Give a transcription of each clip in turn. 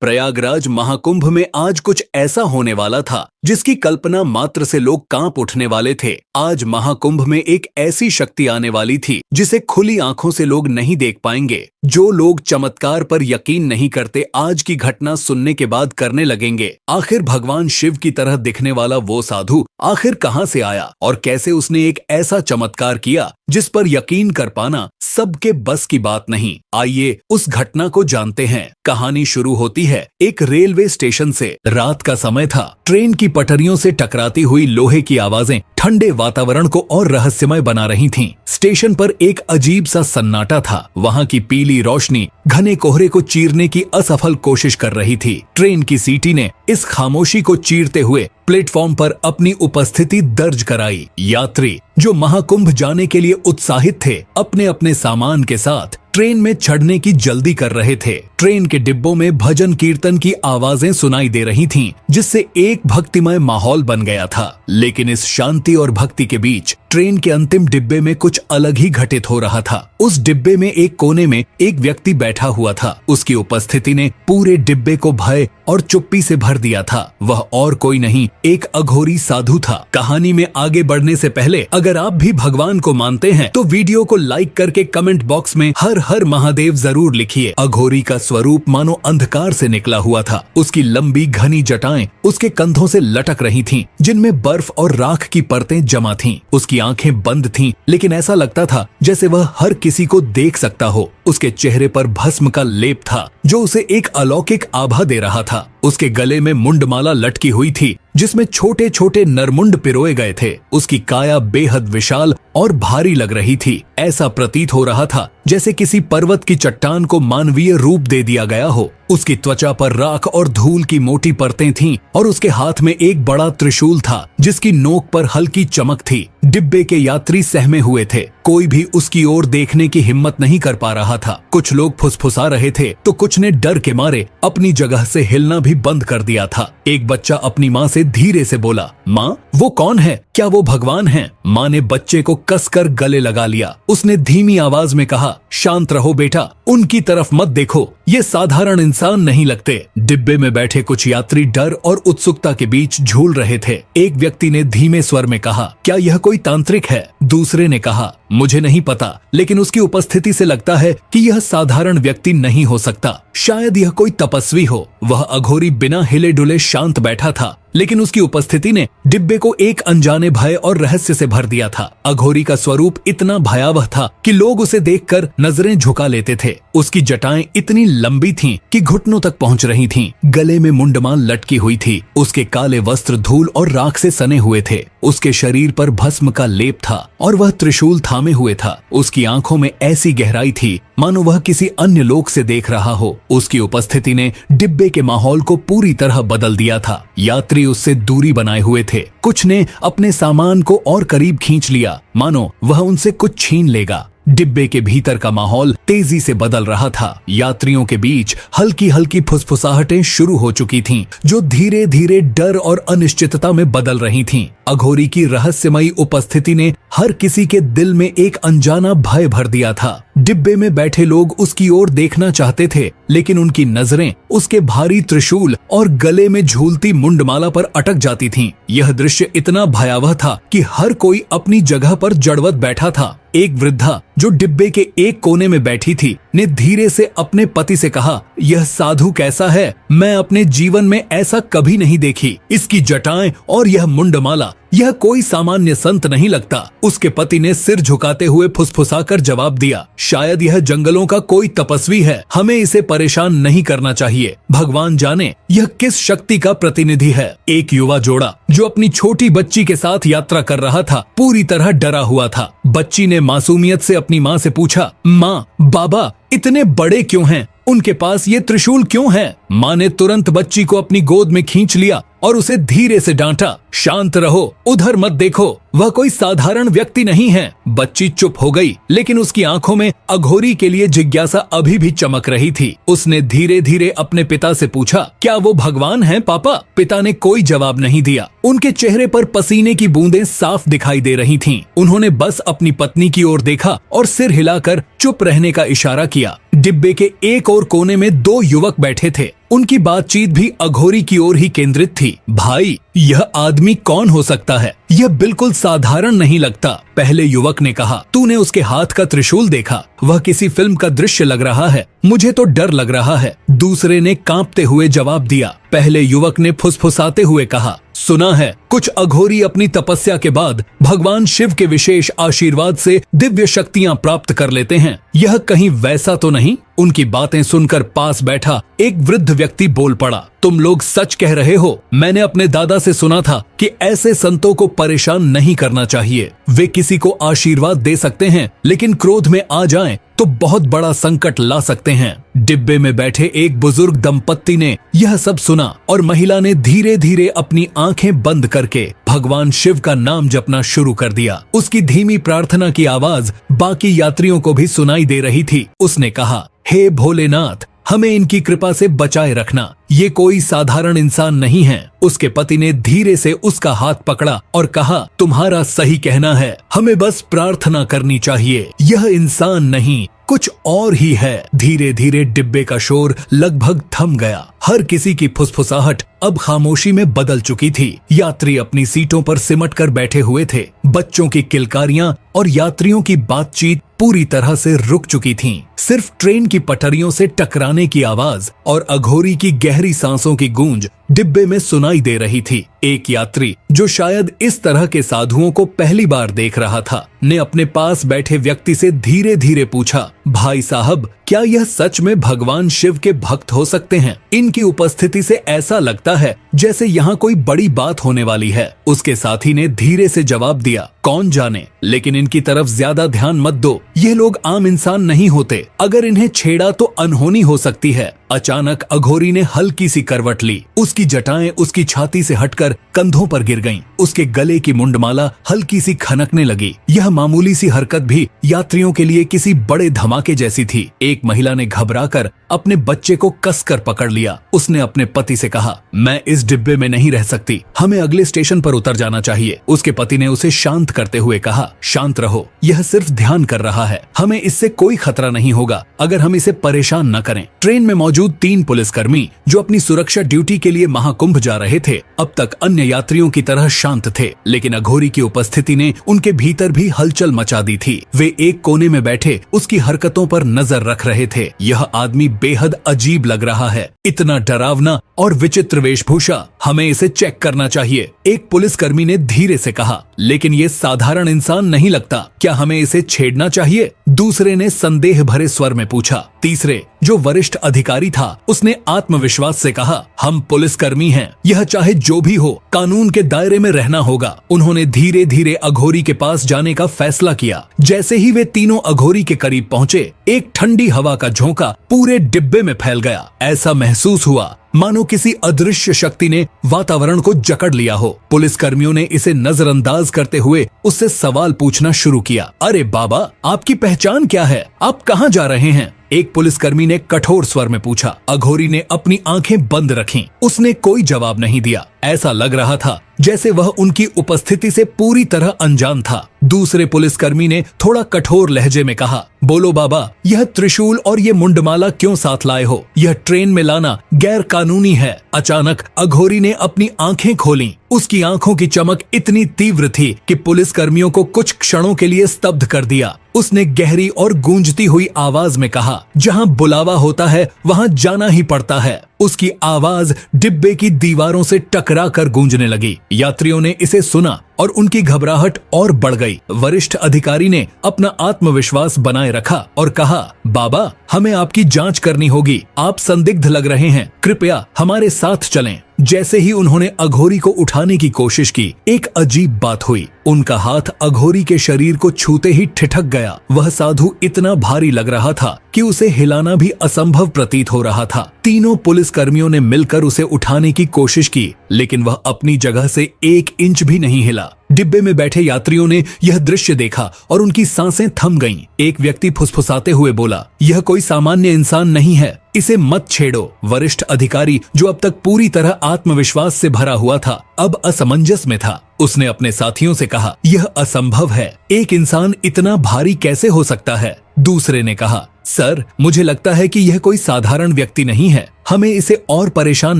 प्रयागराज महाकुंभ में आज कुछ ऐसा होने वाला था जिसकी कल्पना मात्र से लोग कांप उठने वाले थे। आज महाकुंभ में एक ऐसी शक्ति आने वाली थी जिसे खुली आंखों से लोग नहीं देख पाएंगे। जो लोग चमत्कार पर यकीन नहीं करते आज की घटना सुनने के बाद करने लगेंगे। आखिर भगवान शिव की तरह दिखने वाला वो साधु आखिर कहां से आया और कैसे उसने एक ऐसा चमत्कार किया जिस पर यकीन कर पाना सबके बस की बात नहीं। आइए उस घटना को जानते हैं। कहानी शुरू होती है एक रेलवे स्टेशन से। रात का समय था। ट्रेन की पटरियों से टकराती हुई लोहे की आवाजें ठंडे वातावरण को और रहस्यमय बना रही थीं। स्टेशन पर एक अजीब सा सन्नाटा था। वहां की पीली रोशनी घने कोहरे को चीरने की असफल कोशिश कर रही थी। ट्रेन की सीटी ने इस खामोशी को चीरते हुए प्लेटफॉर्म पर अपनी उपस्थिति दर्ज कराई। यात्री जो महाकुंभ जाने के लिए उत्साहित थे अपने अपने सामान के साथ ट्रेन में चढ़ने की जल्दी कर रहे थे। ट्रेन के डिब्बों में भजन कीर्तन की आवाजें सुनाई दे रही थीं, जिससे एक भक्तिमय माहौल बन गया था। लेकिन इस शांति और भक्ति के बीच ट्रेन के अंतिम डिब्बे में कुछ अलग ही घटित हो रहा था। उस डिब्बे में एक कोने में एक व्यक्ति बैठा हुआ था। उसकी उपस्थिति ने पूरे डिब्बे को भय और चुप्पी से भर दिया था। वह और कोई नहीं, एक अघोरी साधु था। कहानी में आगे बढ़ने से पहले अगर आप भी भगवान को मानते हैं तो वीडियो को लाइक करके कमेंट बॉक्स में हर हर महादेव जरूर लिखिए। अघोरी का स्वरूप मानो अंधकार से निकला हुआ था। उसकी लंबी घनी जटाएं उसके कंधों से लटक रही थीं, जिनमें बर्फ और राख की परतें जमा थीं। उसकी आंखें बंद थीं, लेकिन ऐसा लगता था जैसे वह हर किसी को देख सकता हो। उसके चेहरे पर भस्म का लेप था जो उसे एक अलौकिक आभा दे रहा था। उसके गले में मुंडमाला लटकी हुई थी जिसमें छोटे छोटे नरमुंड पिरोए गए थे। उसकी काया बेहद विशाल और भारी लग रही थी। ऐसा प्रतीत हो रहा था जैसे किसी पर्वत की चट्टान को मानवीय रूप दे दिया गया हो। उसकी त्वचा पर राख और धूल की मोटी परतें थीं और उसके हाथ में एक बड़ा त्रिशूल था जिसकी नोक पर हल्की चमक थी। डिब्बे के यात्री सहमे हुए थे। कोई भी उसकी ओर देखने की हिम्मत नहीं कर पा रहा था। कुछ लोग फुसफुसा रहे थे तो कुछ ने डर के मारे अपनी जगह से हिलना भी बंद कर दिया था। एक बच्चा अपनी माँ से धीरे से बोला, माँ वो कौन है? क्या वो भगवान हैं? माँ ने बच्चे को कसकर गले लगा लिया। उसने धीमी आवाज में कहा, शांत रहो बेटा, उनकी तरफ मत देखो, ये साधारण इंसान नहीं लगते। डिब्बे में बैठे कुछ यात्री डर और उत्सुकता के बीच झूल रहे थे। एक व्यक्ति ने धीमे स्वर में कहा, क्या यह कोई तांत्रिक है? दूसरे ने कहा, मुझे नहीं पता, लेकिन उसकी उपस्थिति से लगता है कि यह साधारण व्यक्ति नहीं हो सकता। शायद यह कोई तपस्वी हो। वह अघोरी बिना हिले डुले शांत बैठा था, लेकिन उसकी उपस्थिति ने डिब्बे को एक अनजाने भय और रहस्य से भर दिया था। अघोरी का स्वरूप इतना भयावह था कि लोग उसे देखकर नजरें झुका लेते थे। उसकी जटाएं इतनी लंबी थीं कि घुटनों तक पहुंच रही थीं। गले में मुंडमाल लटकी हुई थी। उसके काले वस्त्र धूल और राख से सने हुए थे। उसके शरीर पर भस्म का लेप था और वह त्रिशूल थामे हुए था। उसकी आंखों में ऐसी गहराई थी मानो वह किसी अन्य लोक से देख रहा हो। उसकी उपस्थिति ने डिब्बे के माहौल को पूरी तरह बदल दिया था। यात्री उससे दूरी बनाए हुए थे। कुछ ने अपने सामान को और करीब खींच लिया मानो वह उनसे कुछ छीन लेगा। डिब्बे के भीतर का माहौल तेजी से बदल रहा था। यात्रियों के बीच हल्की हल्की फुसफुसाहटें शुरू हो चुकी थीं, जो धीरे धीरे डर और अनिश्चितता में बदल रही थीं। अघोरी की रहस्यमयी उपस्थिति ने हर किसी के दिल में एक अनजाना भय भर दिया था। डिब्बे में बैठे लोग उसकी ओर देखना चाहते थे, लेकिन उनकी नजरें उसके भारी त्रिशूल और गले में झूलती मुंडमाला पर अटक जाती थीं। यह दृश्य इतना भयावह था कि हर कोई अपनी जगह पर जड़वत बैठा था। एक वृद्धा जो डिब्बे के एक कोने में बैठी थी ने धीरे से अपने पति से कहा, यह साधु कैसा है? मैं अपने जीवन में ऐसा कभी नहीं देखी। इसकी जटाएं और यह मुंडमाला, यह कोई सामान्य संत नहीं लगता। उसके पति ने सिर झुकाते हुए फुसफुसाकर जवाब दिया, शायद यह जंगलों का कोई तपस्वी है। हमें इसे परेशान नहीं करना चाहिए। भगवान जाने यह किस शक्ति का प्रतिनिधि है। एक युवा जोड़ा जो अपनी छोटी बच्ची के साथ यात्रा कर रहा था पूरी तरह डरा हुआ था। बच्ची ने मासूमियत से अपनी माँ से पूछा, माँ बाबा इतने बड़े क्यों हैं? उनके पास ये त्रिशूल क्यों है? माँ ने तुरंत बच्ची को अपनी गोद में खींच लिया और उसे धीरे से डांटा, शांत रहो, उधर मत देखो, वह कोई साधारण व्यक्ति नहीं है। बच्ची चुप हो गई, लेकिन उसकी आंखों में अघोरी के लिए जिज्ञासा अभी भी चमक रही थी। उसने धीरे धीरे अपने पिता से पूछा, क्या वो भगवान हैं पापा? पिता ने कोई जवाब नहीं दिया। उनके चेहरे पर पसीने की बूंदें साफ दिखाई दे रही थीं। उन्होंने बस अपनी पत्नी की ओर देखा और सिर हिलाकर चुप रहने का इशारा किया। डिब्बे के एक और कोने में दो युवक बैठे थे। उनकी बातचीत भी अघोरी की ओर ही केंद्रित थी। भाई, यह आदमी कौन हो सकता है? यह बिल्कुल साधारण नहीं लगता। पहले युवक ने कहा, तूने उसके हाथ का त्रिशूल देखा? वह किसी फिल्म का दृश्य लग रहा है। मुझे तो डर लग रहा है। दूसरे ने कांपते हुए जवाब दिया। पहले युवक ने फुसफुसाते हुए कहा, सुना है कुछ अघोरी अपनी तपस्या के बाद भगवान शिव के विशेष आशीर्वाद से दिव्य शक्तियां प्राप्त कर लेते हैं। यह कहीं वैसा तो नहीं? उनकी बातें सुनकर पास बैठा एक वृद्ध व्यक्ति बोल पड़ा, तुम लोग सच कह रहे हो। मैंने अपने दादा से सुना था कि ऐसे संतों को परेशान नहीं करना चाहिए। वे किसी को आशीर्वाद दे सकते हैं, लेकिन क्रोध में आ जाएं तो बहुत बड़ा संकट ला सकते हैं। डिब्बे में बैठे एक बुजुर्ग दंपत्ति ने यह सब सुना और महिला ने धीरे धीरे अपनी आंखें बंद करके भगवान शिव का नाम जपना शुरू कर दिया। उसकी धीमी प्रार्थना की आवाज बाकी यात्रियों को भी सुनाई दे रही थी। उसने कहा, हे भोलेनाथ, हमें इनकी कृपा से बचाए रखना। ये कोई साधारण इंसान नहीं है। उसके पति ने धीरे से उसका हाथ पकड़ा और कहा, तुम्हारा सही कहना है, हमें बस प्रार्थना करनी चाहिए। यह इंसान नहीं, कुछ और ही है। धीरे धीरे डिब्बे का शोर लगभग थम गया। हर किसी की फुसफुसाहट अब खामोशी में बदल चुकी थी। यात्री अपनी सीटों पर सिमट कर बैठे हुए थे। बच्चों की किलकारियां और यात्रियों की बातचीत पूरी तरह से रुक चुकी थीं। सिर्फ ट्रेन की पटरियों से टकराने की आवाज और अघोरी की गहरी सांसों की गूंज डिब्बे में सुनाई दे रही थी। एक यात्री, जो शायद इस तरह के साधुओं को पहली बार देख रहा था, ने अपने पास बैठे व्यक्ति से धीरे धीरे पूछा, भाई साहब, क्या यह सच में भगवान शिव के भक्त हो सकते हैं? इनकी उपस्थिति से ऐसा लगता है जैसे यहाँ कोई बड़ी बात होने वाली है। उसके साथी ने धीरे से जवाब दिया, कौन जाने, लेकिन इनकी तरफ ज्यादा ध्यान मत दो। ये लोग आम इंसान नहीं होते। अगर इन्हें छेड़ा तो अनहोनी हो सकती है। अचानक अघोरी ने हल्की सी करवट ली। उसकी जटाएं उसकी छाती से हटकर कंधों पर गिर गईं। उसके गले की मुंडमाला हल्की सी खनकने लगी। यह मामूली सी हरकत भी यात्रियों के लिए किसी बड़े धमाके जैसी थी। एक महिला ने घबराकर अपने बच्चे को कसकर पकड़ लिया। उसने अपने पति से कहा, मैं इस डिब्बे में नहीं रह सकती, हमें अगले स्टेशन पर उतर जाना चाहिए। उसके पति ने उसे शांत करते हुए कहा, शांत रहो, यह सिर्फ ध्यान कर रहा है, हमें इससे कोई खतरा नहीं होगा अगर हम इसे परेशान न करें। ट्रेन में मौजूद 3 पुलिसकर्मी जो अपनी सुरक्षा ड्यूटी के लिए महाकुंभ जा रहे थे, अब तक अन्य यात्रियों की तरह शांत थे, लेकिन अघोरी की उपस्थिति ने उनके भीतर भी हलचल मचा दी थी। वे एक कोने में बैठे उसकी हरकतों पर नजर रख रहे थे। यह आदमी बेहद अजीब लग रहा है, इतना डरावना और विचित्र वेशभूषा, हमें इसे चेक करना चाहिए। एक पुलिसकर्मी ने धीरे से कहा, लेकिन ये साधारण इंसान नहीं लगता, क्या हमें इसे छेड़ना चाहिए? दूसरे ने संदेह भरे स्वर में पूछा। तीसरे, जो वरिष्ठ अधिकारी था, उसने आत्मविश्वास से कहा, हम पुलिसकर्मी हैं, यह चाहे जो भी हो कानून के दायरे में रहना होगा। उन्होंने धीरे धीरे अघोरी के पास जाने का फैसला किया। जैसे ही वे तीनों अघोरी के करीब पहुंचे, एक ठंडी हवा का झोंका पूरे डिब्बे में फैल गया। ऐसा महसूस हुआ मानो किसी अदृश्य शक्ति ने वातावरण को जकड़ लिया हो। पुलिसकर्मियों ने इसे नजरअंदाज करते हुए उससे सवाल पूछना शुरू किया। अरे बाबा, आपकी पहचान क्या है? आप कहाँ जा रहे हैं? एक पुलिसकर्मी ने कठोर स्वर में पूछा। अघोरी ने अपनी आंखें बंद रखीं। उसने कोई जवाब नहीं दिया। ऐसा लग रहा था जैसे वह उनकी उपस्थिति से पूरी तरह अनजान था। दूसरे पुलिसकर्मी ने थोड़ा कठोर लहजे में कहा, बोलो बाबा, यह त्रिशूल और ये मुंडमाला क्यों साथ लाए हो? यह ट्रेन में लाना गैर कानूनी है। अचानक अघोरी ने अपनी आंखें खोलीं। उसकी आंखों की चमक इतनी तीव्र थी कि पुलिसकर्मियों को कुछ क्षणों के लिए स्तब्ध कर दिया। उसने गहरी और गूंजती हुई आवाज में कहा, जहां बुलावा होता है वहां जाना ही पड़ता है। उसकी आवाज डिब्बे की दीवारों से टकरा कर गूंजने लगी। यात्रियों ने इसे सुना और उनकी घबराहट और बढ़ गई। वरिष्ठ अधिकारी ने अपना आत्मविश्वास बनाए रखा और कहा, बाबा, हमें आपकी जांच करनी होगी। आप संदिग्ध लग रहे हैं, कृपया हमारे साथ चलें। जैसे ही उन्होंने अघोरी को उठाने की कोशिश की, एक अजीब बात हुई। उनका हाथ अघोरी के शरीर को छूते ही ठिठक गया। वह साधु इतना भारी लग रहा था कि उसे हिलाना भी असंभव प्रतीत हो रहा था। तीनों पुलिसकर्मियों ने मिलकर उसे उठाने की कोशिश की, लेकिन वह अपनी जगह से 1 इंच भी नहीं हिला। डिब्बे में बैठे यात्रियों ने यह दृश्य देखा और उनकी सांसें थम गईं। एक व्यक्ति फुसफुसाते हुए बोला, यह कोई सामान्य इंसान नहीं है, इसे मत छेड़ो। वरिष्ठ अधिकारी, जो अब तक पूरी तरह आत्मविश्वास से भरा हुआ था, अब असमंजस में था। उसने अपने साथियों से कहा, यह असंभव है, एक इंसान इतना भारी कैसे हो सकता है? दूसरे ने कहा, सर, मुझे लगता है कि यह कोई साधारण व्यक्ति नहीं है, हमें इसे और परेशान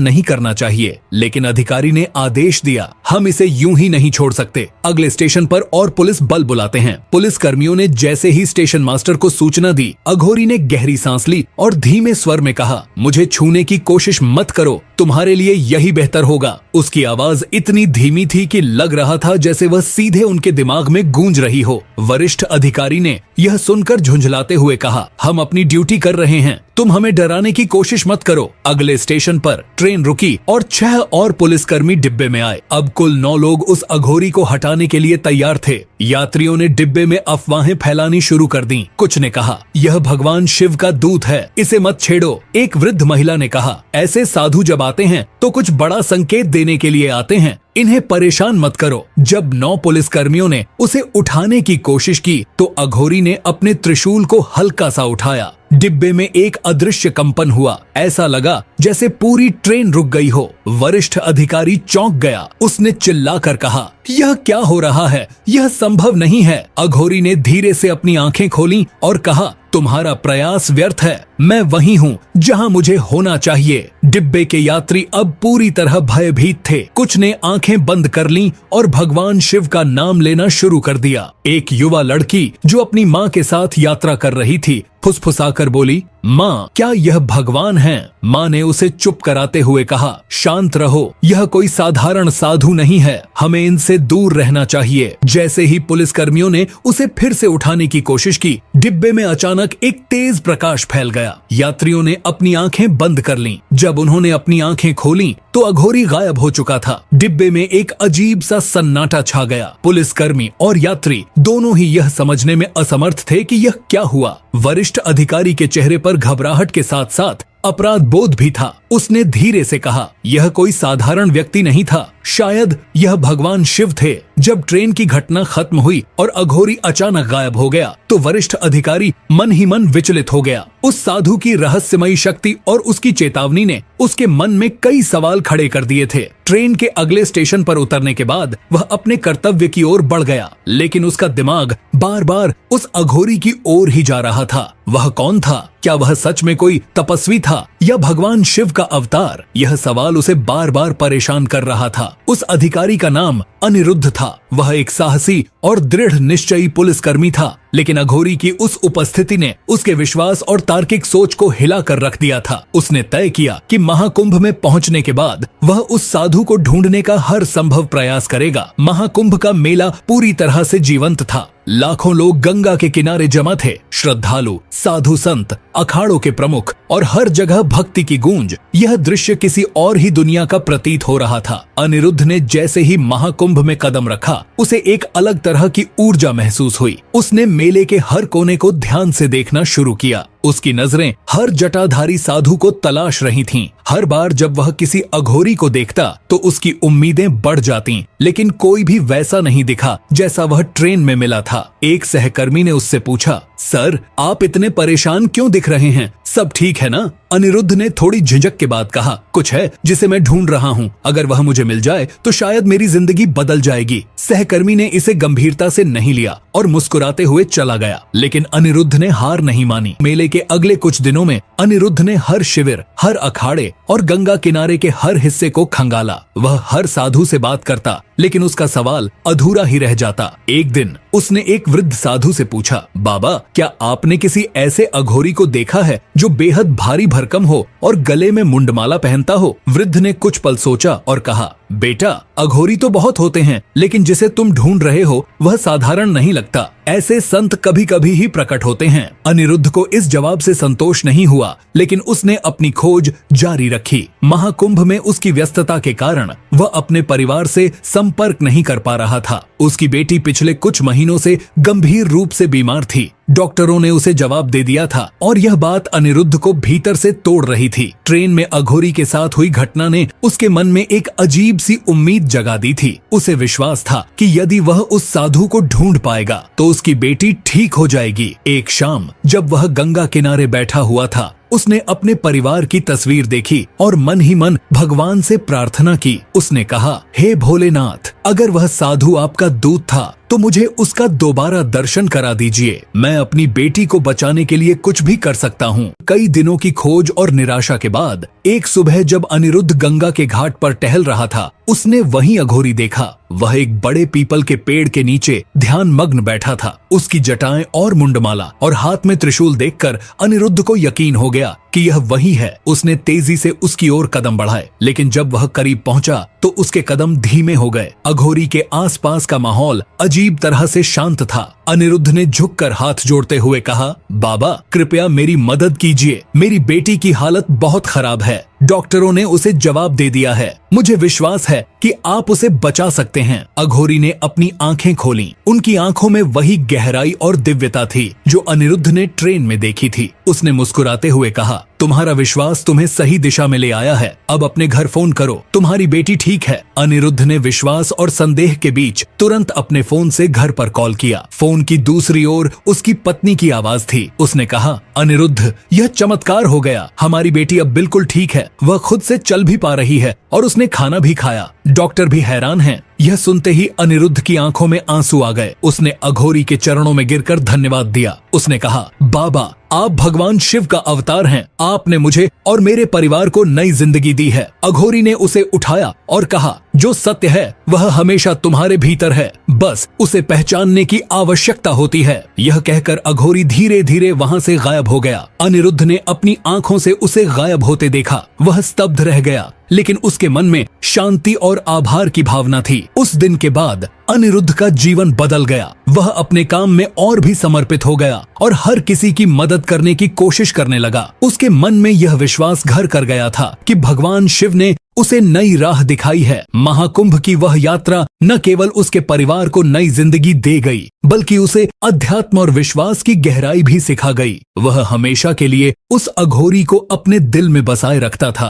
नहीं करना चाहिए। लेकिन अधिकारी ने आदेश दिया, हम इसे यूं ही नहीं छोड़ सकते। अगले स्टेशन पर और पुलिस बल बुलाते हैं। पुलिस कर्मियों ने जैसे ही स्टेशन मास्टर को सूचना दी, अघोरी ने गहरी सांस ली और धीमे स्वर में कहा, मुझे छूने की कोशिश मत करो, तुम्हारे लिए यही बेहतर होगा। उसकी आवाज इतनी धीमी थी कि लग रहा था जैसे वह सीधे उनके दिमाग में गूंज रही हो। वरिष्ठ अधिकारी ने यह सुनकर झुंझलाते हुए कहा, हम अपनी ड्यूटी कर रहे हैं, तुम हमें डराने की कोशिश मत करो। अगले स्टेशन पर ट्रेन रुकी और 6 और पुलिसकर्मी डिब्बे में आए। अब कुल 9 लोग उस अघोरी को हटाने के लिए तैयार थे। यात्रियों ने डिब्बे में अफवाहें फैलानी शुरू कर दी। कुछ ने कहा, यह भगवान शिव का दूत है, इसे मत छेड़ो। एक वृद्ध महिला ने कहा, ऐसे साधु जब आते हैं तो कुछ बड़ा संकेत देने के लिए आते हैं, इन्हें परेशान मत करो। जब 9 पुलिसकर्मियों ने उसे उठाने की कोशिश की तो अघोरी ने अपने त्रिशूल को हल्का सा उठाया। डिब्बे में एक अदृश्य कंपन हुआ, ऐसा लगा जैसे पूरी ट्रेन रुक गई हो। वरिष्ठ अधिकारी चौंक गया। उसने चिल्लाकर कहा, यह क्या हो रहा है, यह संभव नहीं है। अघोरी ने धीरे से अपनी आंखें खोली और कहा, तुम्हारा प्रयास व्यर्थ है, मैं वही हूँ जहाँ मुझे होना चाहिए। डिब्बे के यात्री अब पूरी तरह भयभीत थे। कुछ ने आंखें बंद कर लीं और भगवान शिव का नाम लेना शुरू कर दिया। एक युवा लड़की जो अपनी माँ के साथ यात्रा कर रही थी, फुसफुसाकर बोली, माँ, क्या यह भगवान हैं? माँ ने उसे चुप कराते हुए कहा, शांत रहो, यह कोई साधारण साधु नहीं है, हमें इनसे दूर रहना चाहिए। जैसे ही पुलिसकर्मियों ने उसे फिर से उठाने की कोशिश की, डिब्बे में अचानक एक तेज प्रकाश फैल गया। यात्रियों ने अपनी आंखें बंद कर लीं। जब उन्होंने अपनी आंखें खोलीं, तो अघोरी गायब हो चुका था। डिब्बे में एक अजीब सा सन्नाटा छा गया। पुलिसकर्मी और यात्री दोनों ही यह समझने में असमर्थ थे कि यह क्या हुआ। वरिष्ठ अधिकारी के चेहरे पर घबराहट के साथ साथ अपराध बोध भी था। उसने धीरे से कहा, यह कोई साधारण व्यक्ति नहीं था, शायद यह भगवान शिव थे। जब ट्रेन की घटना खत्म हुई और अघोरी अचानक गायब हो गया, तो वरिष्ठ अधिकारी मन ही मन विचलित हो गया। उस साधु की रहस्यमयी शक्ति और उसकी चेतावनी ने उसके मन में कई सवाल खड़े कर दिए थे। ट्रेन के अगले स्टेशन पर उतरने के बाद वह अपने कर्तव्य की ओर बढ़ गया, लेकिन उसका दिमाग बार बार उस अघोरी की ओर ही जा रहा था। वह कौन था? क्या वह सच में कोई तपस्वी था या भगवान शिव का अवतार? यह सवाल उसे बार बार परेशान कर रहा था। उस अधिकारी का नाम अनिरुद्ध था। वह एक साहसी और दृढ़ निश्चयी पुलिसकर्मी था, लेकिन अघोरी की उस उपस्थिति ने उसके विश्वास और तार्किक सोच को हिला कर रख दिया था। उसने तय किया कि महाकुंभ में पहुंचने के बाद वह उस साधु को ढूंढने का हर संभव प्रयास करेगा। महाकुंभ का मेला पूरी तरह से जीवंत था। लाखों लोग गंगा के किनारे जमा थे। श्रद्धालु, साधु संत, अखाड़ों के प्रमुख और हर जगह भक्ति की गूंज। यह दृश्य किसी और ही दुनिया का प्रतीत हो रहा था। अनिरुद्ध ने जैसे ही महाकुंभ में कदम रखा, उसे एक अलग तरह की ऊर्जा महसूस हुई। उसने मेले के हर कोने को ध्यान से देखना शुरू किया। उसकी नजरें हर जटाधारी साधु को तलाश रही थीं। हर बार जब वह किसी अघोरी को देखता तो उसकी उम्मीदें बढ़ जातीं, लेकिन कोई भी वैसा नहीं दिखा जैसा वह ट्रेन में मिला था। एक सहकर्मी ने उससे पूछा, सर, आप इतने परेशान क्यों दिख रहे हैं? सब ठीक है ना? अनिरुद्ध ने थोड़ी झिझक के बाद कहा, कुछ है जिसे मैं ढूंढ रहा हूँ। अगर वह मुझे मिल जाए तो शायद मेरी जिंदगी बदल जाएगी। सहकर्मी ने इसे गंभीरता से नहीं लिया और मुस्कुराते हुए चला गया, लेकिन अनिरुद्ध ने हार नहीं मानी। मेले के अगले कुछ दिनों में अनिरुद्ध ने हर शिविर, हर अखाड़े और गंगा किनारे के हर हिस्से को खंगाला। वह हर साधु से बात करता, लेकिन उसका सवाल अधूरा ही रह जाता। एक दिन उसने एक वृद्ध साधु से पूछा, बाबा, क्या आपने किसी ऐसे अघोरी को देखा है जो बेहद भारी भरकम हो और गले में मुंडमाला पहनता हो? वृद्ध ने कुछ पल सोचा और कहा, बेटा, अघोरी तो बहुत होते हैं, लेकिन जिसे तुम ढूंढ रहे हो वह साधारण नहीं लगता। ऐसे संत कभी कभी ही प्रकट होते हैं। अनिरुद्ध को इस जवाब से संतोष नहीं हुआ, लेकिन उसने अपनी खोज जारी रखी। महाकुंभ में उसकी व्यस्तता के कारण वह अपने परिवार से संपर्क नहीं कर पा रहा था। उसकी बेटी पिछले कुछ महीनों से गंभीर रूप से बीमार थी। डॉक्टरों ने उसे जवाब दे दिया था और यह बात अनिरुद्ध को भीतर से तोड़ रही थी। ट्रेन में अघोरी के साथ हुई घटना ने उसके मन में एक अजीब सी उम्मीद जगा दी थी। उसे विश्वास था कि यदि वह उस साधु को ढूंढ पाएगा तो उसकी बेटी ठीक हो जाएगी। एक शाम जब वह गंगा किनारे बैठा हुआ था, उसने अपने परिवार की तस्वीर देखी और मन ही मन भगवान से प्रार्थना की। उसने कहा, हे भोलेनाथ, अगर वह साधु आपका दूत था तो मुझे उसका दोबारा दर्शन करा दीजिए। मैं अपनी बेटी को बचाने के लिए कुछ भी कर सकता हूँ। कई दिनों की खोज और निराशा के बाद एक सुबह जब अनिरुद्ध गंगा के घाट पर टहल रहा था, उसने वहीं अघोरी देखा। वह एक बड़े पीपल के पेड़ के नीचे ध्यान मग्न बैठा था। उसकी जटाएं और मुंडमाला और हाथ में त्रिशूल देखकर अनिरुद्ध को यकीन हो गया कि यह वही है। उसने तेजी से उसकी ओर कदम बढ़ाए, लेकिन जब वह करीब पहुंचा तो उसके कदम धीमे हो गए। अघोरी के आसपास का माहौल अजीब तरह से शांत था। अनिरुद्ध ने झुककर हाथ जोड़ते हुए कहा, बाबा कृपया मेरी मदद कीजिए, मेरी बेटी की हालत बहुत खराब है। डॉक्टरों ने उसे जवाब दे दिया है। मुझे विश्वास है कि आप उसे बचा सकते हैं। अघोरी ने अपनी आंखें खोलीं। उनकी आंखों में वही गहराई और दिव्यता थी जो अनिरुद्ध ने ट्रेन में देखी थी। उसने मुस्कुराते हुए कहा, तुम्हारा विश्वास तुम्हें सही दिशा में ले आया है। अब अपने घर फोन करो, तुम्हारी बेटी ठीक है। अनिरुद्ध ने विश्वास और संदेह के बीच तुरंत अपने फोन से घर पर कॉल किया। फोन की दूसरी ओर उसकी पत्नी की आवाज थी। उसने कहा, अनिरुद्ध यह चमत्कार हो गया, हमारी बेटी अब बिल्कुल ठीक है। वह खुद से चल भी पा रही है और उसने खाना भी खाया। डॉक्टर भी हैरान हैं। यह सुनते ही अनिरुद्ध की आंखों में आंसू आ गए। उसने अघोरी के चरणों में गिरकर धन्यवाद दिया। उसने कहा, बाबा आप भगवान शिव का अवतार हैं। आपने मुझे और मेरे परिवार को नई जिंदगी दी है। अघोरी ने उसे उठाया और कहा, जो सत्य है वह हमेशा तुम्हारे भीतर है, बस उसे पहचानने की आवश्यकता होती है। यह कहकर अघोरी धीरे धीरे वहां से गायब हो गया। अनिरुद्ध ने अपनी आंखों से उसे गायब होते देखा। वह स्तब्ध रह गया, लेकिन उसके मन में शांति और आभार की भावना थी। उस दिन के बाद अनिरुद्ध का जीवन बदल गया। वह अपने काम में और भी समर्पित हो गया और हर किसी की मदद करने की कोशिश करने लगा। उसके मन में यह विश्वास घर कर गया था कि भगवान शिव ने उसे नई राह दिखाई है। महाकुंभ की वह यात्रा न केवल उसके परिवार को नई जिंदगी दे गई, बल्कि उसे अध्यात्म और विश्वास की गहराई भी सिखा गई। वह हमेशा के लिए उस अघोरी को अपने दिल में बसाए रखता था।